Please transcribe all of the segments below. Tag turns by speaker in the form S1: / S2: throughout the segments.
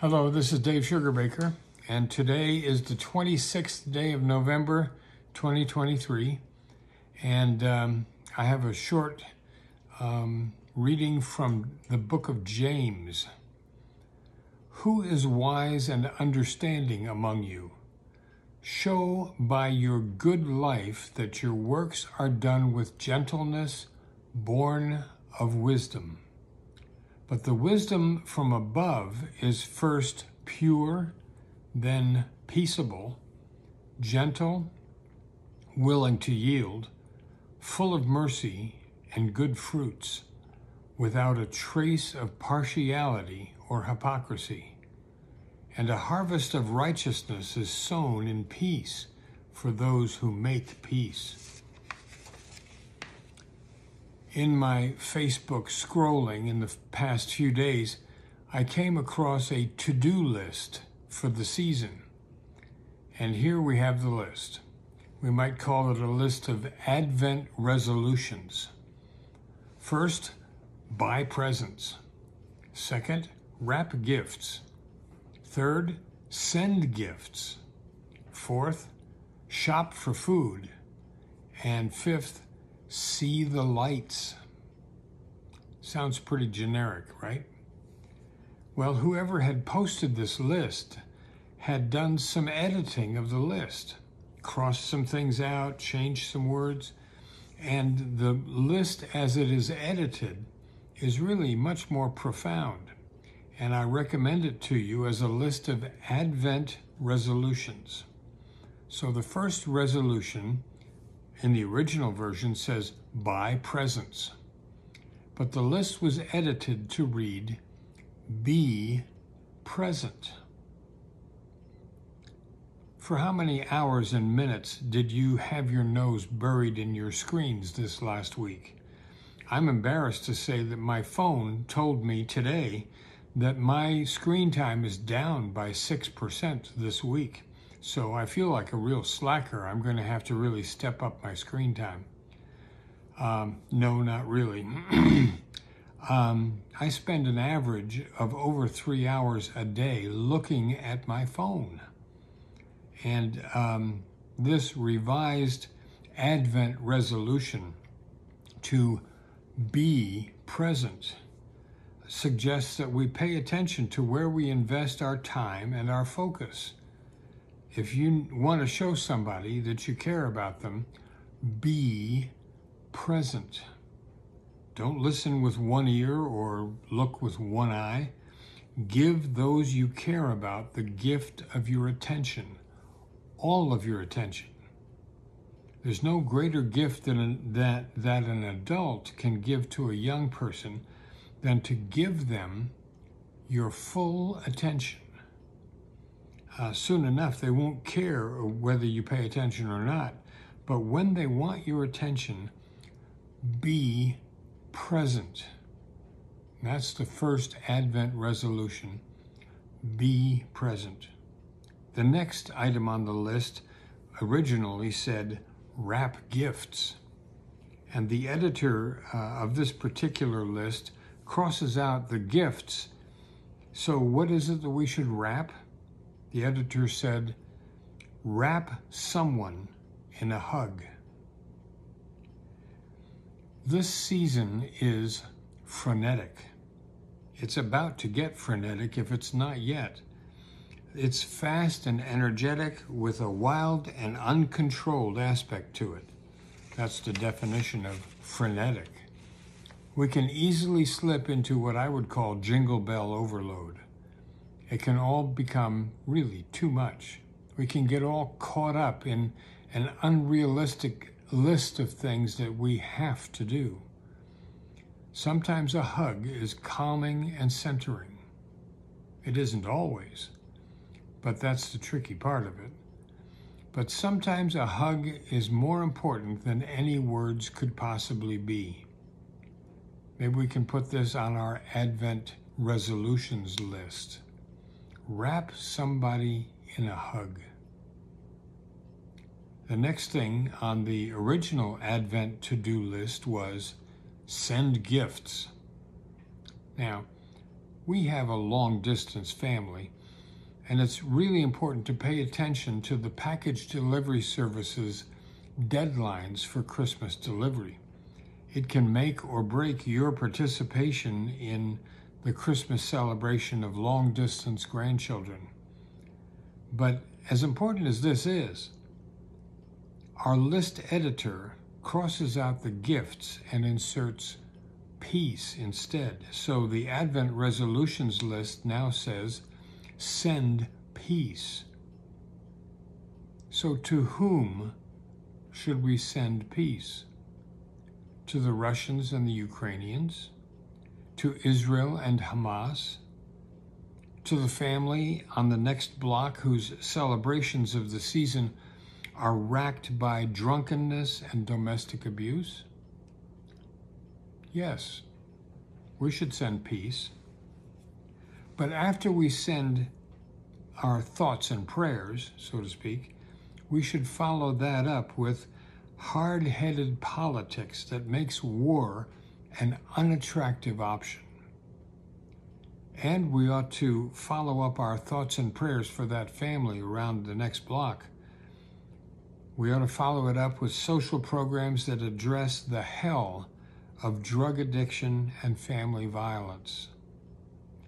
S1: Hello, this is Dave Sugarbaker, and today is the 26th day of November 2023, and I have a short reading from the book of James. Who is wise and understanding among you? Show by your good life that your works are done with gentleness, born of wisdom. But the wisdom from above is first pure, then peaceable, gentle, willing to yield, full of mercy and good fruits, without a trace of partiality or hypocrisy. And a harvest of righteousness is sown in peace for those who make peace. In my Facebook scrolling in the past few days, I came across a to-do list for the season. And here we have the list. We might call it a list of Advent resolutions. First, buy presents. Second, wrap gifts. Third, send gifts. Fourth, shop for food. And fifth, see the lights. Sounds pretty generic, right? Well, whoever had posted this list had done some editing of the list, crossed some things out, changed some words, and the list as it is edited is really much more profound. And I recommend it to you as a list of Advent resolutions. So the first resolution in the original version says, buy presents. But the list was edited to read, be present. For how many hours and minutes did you have your nose buried in your screens this last week? I'm embarrassed to say that my phone told me today that my screen time is down by 6% this week. So I feel like a real slacker. I'm going to have to really step up my screen time. No, not really. I spend an average of over 3 hours a day looking at my phone. And this revised Advent resolution to be present suggests that we pay attention to where we invest our time and our focus. If you want to show somebody that you care about them, be present. Don't listen with one ear or look with one eye. Give those you care about the gift of your attention, all of your attention. There's no greater gift that an adult can give to a young person than to give them your full attention. Soon enough, they won't care whether you pay attention or not. But when they want your attention, be present. That's the first Advent resolution. Be present. The next item on the list originally said, wrap gifts. And the editor of this particular list crosses out the gifts. So what is it that we should wrap? The editor said, wrap someone in a hug. This season is frenetic. It's about to get frenetic if it's not yet. It's fast and energetic with a wild and uncontrolled aspect to it. That's the definition of frenetic. We can easily slip into what I would call jingle bell overload. It can all become really too much. We can get all caught up in an unrealistic list of things that we have to do. Sometimes a hug is calming and centering. It isn't always, but that's the tricky part of it. But sometimes a hug is more important than any words could possibly be. Maybe we can put this on our Advent resolutions list. Wrap somebody in a hug. The next thing on the original Advent to-do list was send gifts. Now, we have a long-distance family, and it's really important to pay attention to the package delivery services deadlines for Christmas delivery. It can make or break your participation in the Christmas celebration of long-distance grandchildren. But as important as this is, our list editor crosses out the gifts and inserts peace instead. So the Advent resolutions list now says, send peace. So to whom should we send peace? To the Russians and the Ukrainians? To Israel and Hamas? To the family on the next block whose celebrations of the season are racked by drunkenness and domestic abuse? Yes, we should send peace. But after we send our thoughts and prayers, so to speak, we should follow that up with hard-headed politics that makes war an unattractive option. And we ought to follow up our thoughts and prayers for that family around the next block. We ought to follow it up with social programs that address the hell of drug addiction and family violence.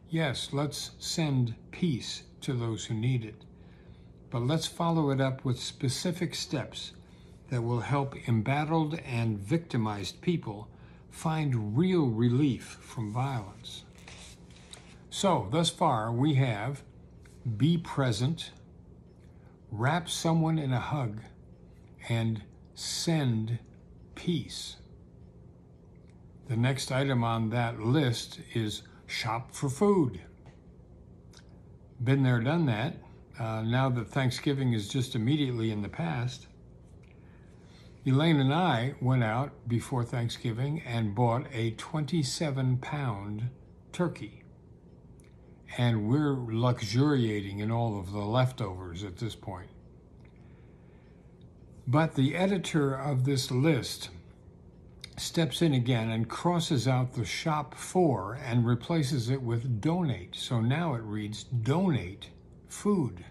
S1: Yes, let's send peace to those who need it, but let's follow it up with specific steps that will help embattled and victimized people find real relief from violence. So, thus far, we have be present, wrap someone in a hug, and send peace. The next item on that list is shop for food. Been there, done that. Now that Thanksgiving is just immediately in the past, Elaine and I went out before Thanksgiving and bought a 27-pound turkey. And we're luxuriating in all of the leftovers at this point. But the editor of this list steps in again and crosses out the shop for and replaces it with donate. So now it reads donate food.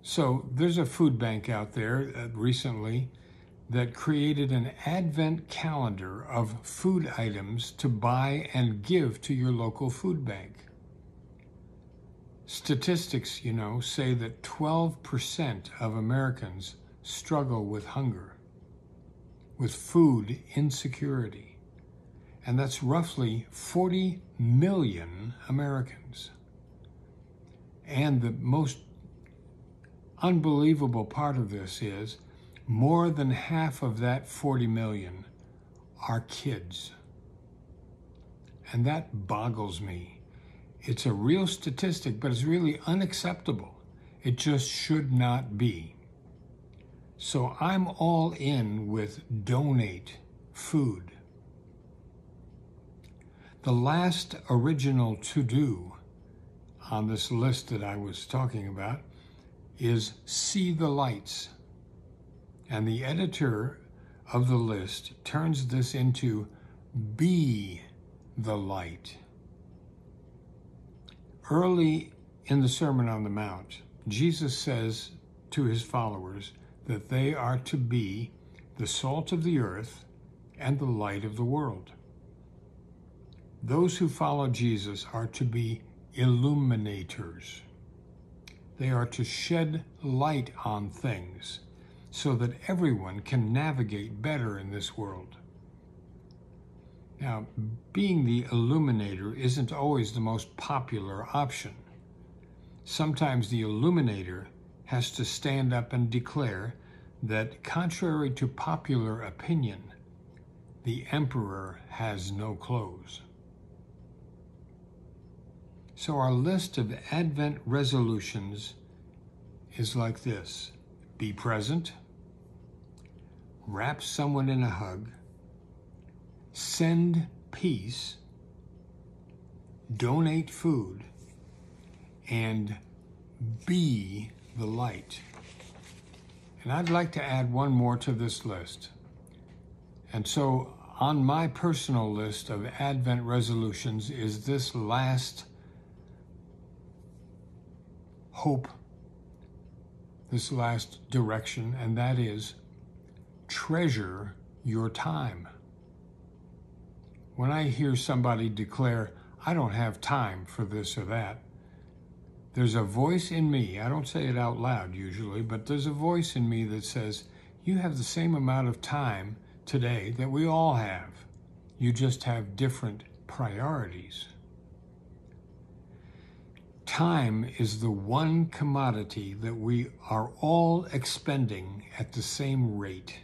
S1: So there's a food bank out there recently that created an Advent calendar of food items to buy and give to your local food bank. Statistics, say that 12% of Americans struggle with hunger, with food insecurity, and that's roughly 40 million Americans. And the most unbelievable part of this is more than half of that 40 million are kids. And that boggles me. It's a real statistic, but it's really unacceptable. It just should not be. So I'm all in with donate food. The last original to-do on this list that I was talking about is see the lights. And the editor of the list turns this into be the light. Early in the Sermon on the Mount, Jesus says to his followers that they are to be the salt of the earth and the light of the world. Those who follow Jesus are to be illuminators. They are to shed light on things so that everyone can navigate better in this world. Now, being the illuminator isn't always the most popular option. Sometimes the illuminator has to stand up and declare that, contrary to popular opinion, the emperor has no clothes. So our list of Advent resolutions is like this: be present, wrap someone in a hug, send peace, donate food, and be the light. And I'd like to add one more to this list. And so On my personal list of Advent resolutions is this last hope, this last direction, and that is treasure your time. When I hear somebody declare, I don't have time for this or that, there's a voice in me, I don't say it out loud usually, but there's a voice in me that says, you have the same amount of time today that we all have. You just have different priorities. Time is the one commodity that we are all expending at the same rate.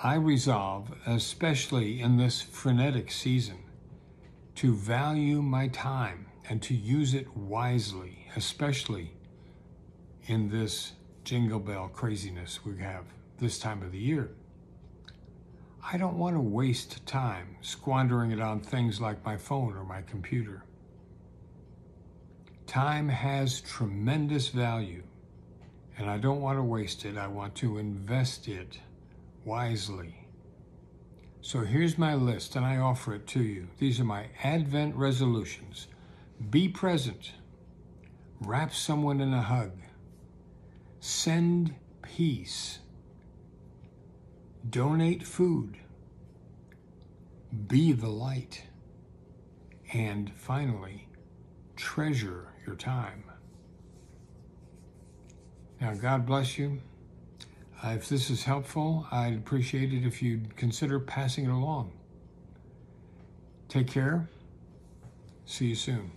S1: I resolve, especially in this frenetic season, to value my time and to use it wisely, especially in this jingle bell craziness we have this time of the year. I don't want to waste time squandering it on things like my phone or my computer. Time has tremendous value, and I don't want to waste it. I want to invest it wisely. So here's my list, and I offer it to you. These are my Advent resolutions. Be present. Wrap someone in a hug. Send peace. Donate food. Be the light. And finally, treasure your time. Now, God bless you. If this is helpful, I'd appreciate it if you'd consider passing it along. Take care. See you soon.